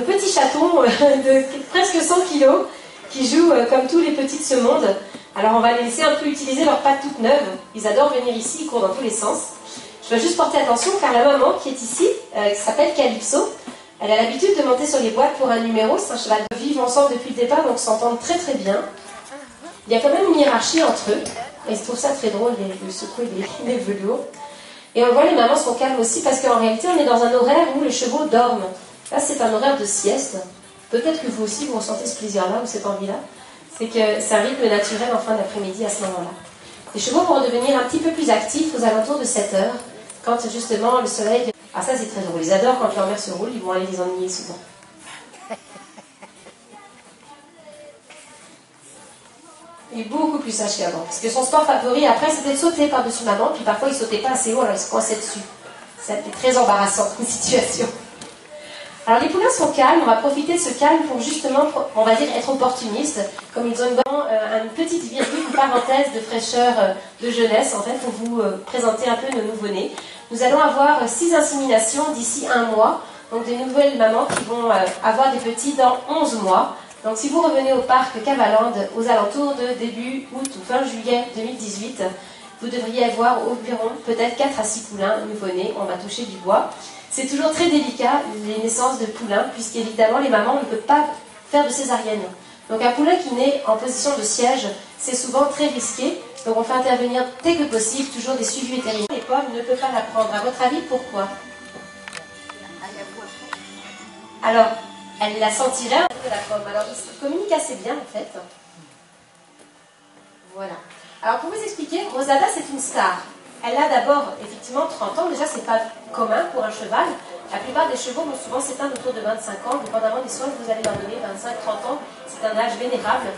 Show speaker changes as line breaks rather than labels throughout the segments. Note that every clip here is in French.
Petit chaton de presque 100 kg qui joue comme tous les petits de ce monde. Alors on va les laisser un peu utiliser leurs pattes toutes neuves. Ils adorent venir ici, ils courent dans tous les sens. Je dois juste porter attention car la maman qui est ici, qui s'appelle Calypso, elle a l'habitude de monter sur les boîtes pour un numéro. C'est un cheval de vivre ensemble depuis le départ, donc s'entendent très très bien. Il y a quand même une hiérarchie entre eux. Et je trouve ça très drôle de secouer les velours. Et on voit les mamans sont calmes aussi parce qu'en réalité on est dans un horaire où les chevaux dorment. Là, c'est un horaire de sieste. Peut-être que vous aussi, vous ressentez ce plaisir-là ou cette envie-là. C'est que c'est un rythme naturel en fin d'après-midi à ce moment-là. Les chevaux vont devenir un petit peu plus actifs aux alentours de 7 heures, quand justement le soleil... Ah, ça, c'est très drôle. Ils adorent quand leur mère se roule, ils vont aller les ennuyer souvent. Il est beaucoup plus sage qu'avant. Parce que son sport favori, après, c'était de sauter par-dessus maman, puis parfois, il ne sautait pas assez haut, alors il se coinçait dessus. C'était très embarrassant comme situation. Alors les poulains sont calmes, on va profiter de ce calme pour justement, on va dire, être opportunistes, comme ils ont une petite virgule, une parenthèse de fraîcheur, de jeunesse, en fait, pour vous présenter un peu nos nouveau-nés. Nous allons avoir 6 inséminations d'ici 1 mois, donc des nouvelles mamans qui vont avoir des petits dans 11 mois. Donc si vous revenez au parc Cavaland aux alentours de début août ou fin juillet 2018, vous devriez avoir environ peut-être 4 à 6 poulains nouveau-nés, on va toucher du bois. C'est toujours très délicat, les naissances de poulains, puisqu'évidemment, les mamans ne peuvent pas faire de césarienne. Donc un poulain qui naît en position de siège, c'est souvent très risqué. Donc on fait intervenir dès que possible, toujours des suivis vétérinaires. Les pommes ne peuvent pas la prendre. À votre avis, pourquoi? Alors, elle la sentirait un peu de la pomme. Alors, ils se communiquent assez bien, en fait. Voilà. Alors, pour vous expliquer, Rosada, c'est une star. Elle a d'abord, effectivement, 30 ans. Déjà, c'est pas commun pour un cheval. La plupart des chevaux vont souvent s'éteindre autour de 25 ans, dépendamment des soins que vous allez leur donner, 25-30 ans. C'est un âge vénérable.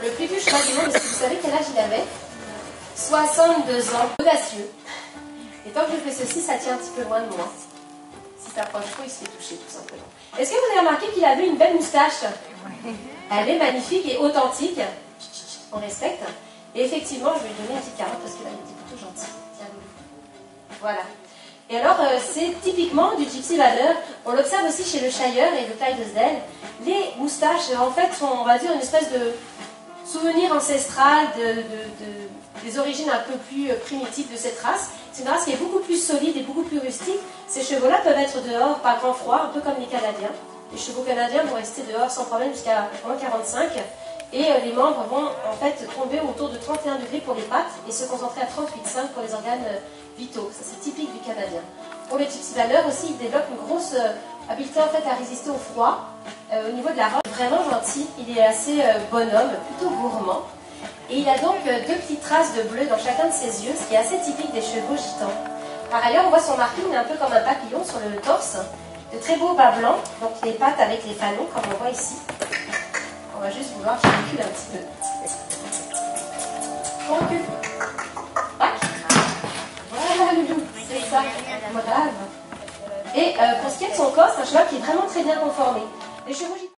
Le plus vieux cheval du monde, est-ce que vous savez quel âge il avait? 62 ans. Audacieux. Et tant que je fais ceci, ça tient un petit peu loin de moi. Si ça approche trop, il se fait toucher, tout simplement. Est-ce que vous avez remarqué qu'il avait une belle moustache? Elle est magnifique et authentique. On respecte. Et effectivement, je vais lui donner une petite carotte parce qu'il est plutôt gentil. Voilà. Et alors, c'est typiquement du Gypsy Valeur. On l'observe aussi chez le Shire et le Clydesdale. Les moustaches, en fait, sont, on va dire, une espèce de souvenir ancestral des origines un peu plus primitives de cette race. C'est une race qui est beaucoup plus solide et beaucoup plus rustique. Ces chevaux-là peuvent être dehors par grand froid, un peu comme les Canadiens. Les chevaux canadiens vont rester dehors sans problème jusqu'à moins 45. Et les membres vont en fait tomber autour de 31 degrés pour les pattes et se concentrer à 38,5 pour les organes vitaux. Ça, c'est typique du Canadien. Pour le Gypsy Valeur aussi, il développe une grosse habileté en fait à résister au froid. Au niveau de la robe, vraiment gentil. Il est assez bonhomme, plutôt gourmand. Et il a donc 2 petites traces de bleu dans chacun de ses yeux, ce qui est assez typique des chevaux gitans. Par ailleurs, on voit son marking un peu comme un papillon sur le torse. De très beaux bas blancs, donc les pattes avec les fanons, comme on voit ici. On va juste vouloir qu'il recule un petit peu. On recule. Voilà, loulou, c'est ça. Brave. Et pour ce qui est de son corps, c'est un cheval qui est vraiment très bien conformé. Les chevaux